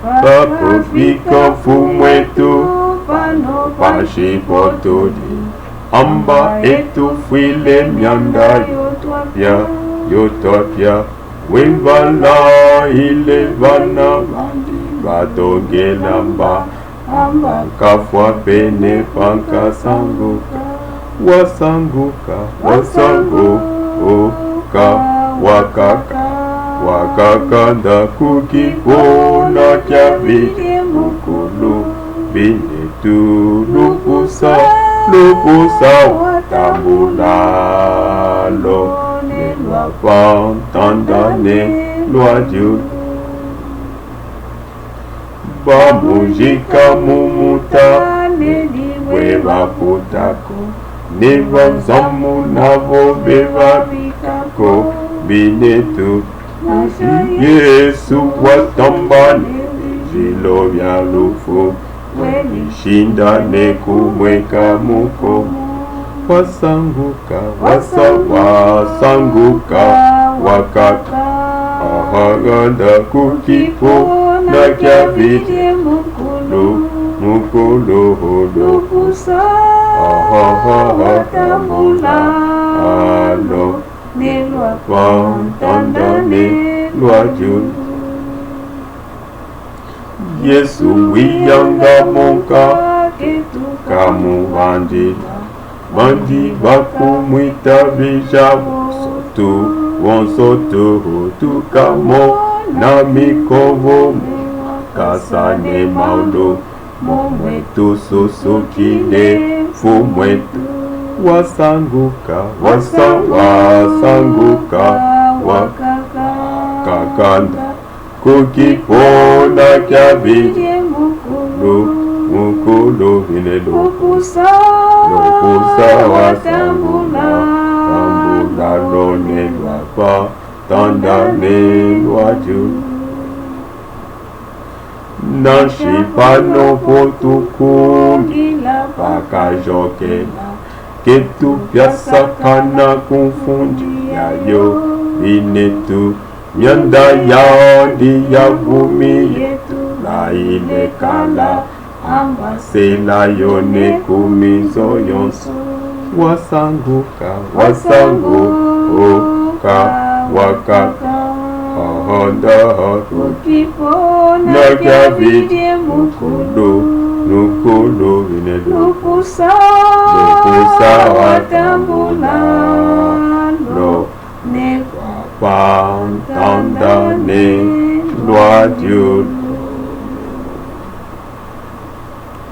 Papufika fumwetu pashipotodi amba etu file myanda yotopya wimbala ile vana bandi batongelamba amba kafwa pene panka sanguka wasanguka wakaka wakakanda kukipona kya vile mukulu binetu lupusa watambulalo ne loi pantandane loi Dieu bamujika mumuta weva putako neva zamu navo beva bikako binetu Yesu watambane vilo vya lufu wishinda nekumweka muko wasanguka wakaka ahaganda kukipo na kya vile mukulu hulukusa tambulalo nelwa pantandane loi Dieu Yesu wiyanga monka kamu bandi bakumwita bija wonsoto tukamo na mikovo kasane maulo momwetu susukile fumwetu wasanguka wakakanda kukipona kya vile mukulu vile lupusa watambulalo ne loi pantandane loi Dieu nashipano potukungila pakajokela ketu pyasakana kufundiayo binetu myanda yandi yavumi yetu laile kala ambasela yone kumizo yonso wasanguka wakaka ahonda kukipona kya vile mukulu vine lupusa watambulalo ne pantandane loi Dieu